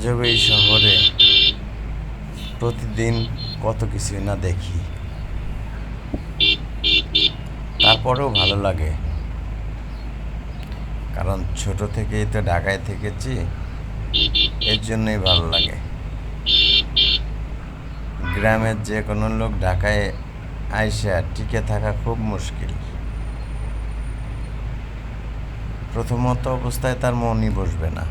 আজব এই শহরে প্রতিদিন কত কিছুই না দেখি, তারপরেও ভালো লাগে। কারণ ছোট থেকেই তো ঢাকায় থেকেছি, এর জন্যই ভালো লাগে। গ্রামের যে কোনো লোক ঢাকায় আইসা টিকে থাকা খুব মুশকিল। প্রথমত অবস্থায় তার মনই বসবে না।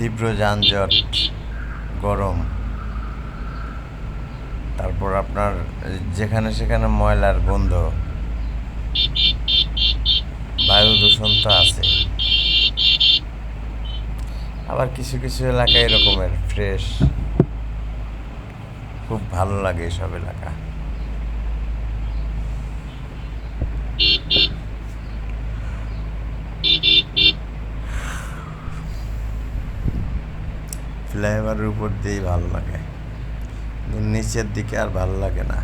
তীব্র যানজট, গরম, তারপর আপনার যেখানে সেখানে ময়লার গন্ধ, বায়ু দূষণ তো আছে। আবার কিছু কিছু এলাকা এরকমের ফ্রেশ, খুব ভালো লাগে এসব এলাকা। ফ্লাইওভারের উপর দিয়েই ভালো লাগে, নিচের দিকে আর ভালো লাগে না।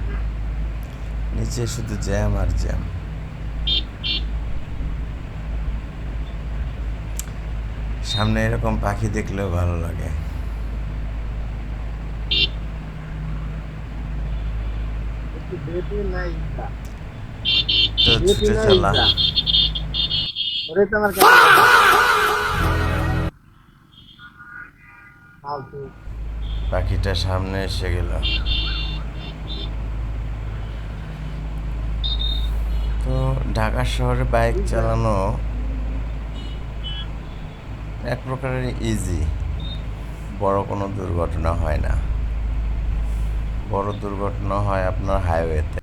নিচে শুধু জ্যাম আর জ্যাম। সামনে এরকম পাখি দেখলেও ভালো লাগে। তো ছুটে চলা পাখিটা সামনে এসে গেল। তো ঢাকা শহরে বাইক চালানো এক প্রকারের ইজি, বড় কোনো দুর্ঘটনা হয় না। বড় দুর্ঘটনা হয় আপনার হাইওয়েতে।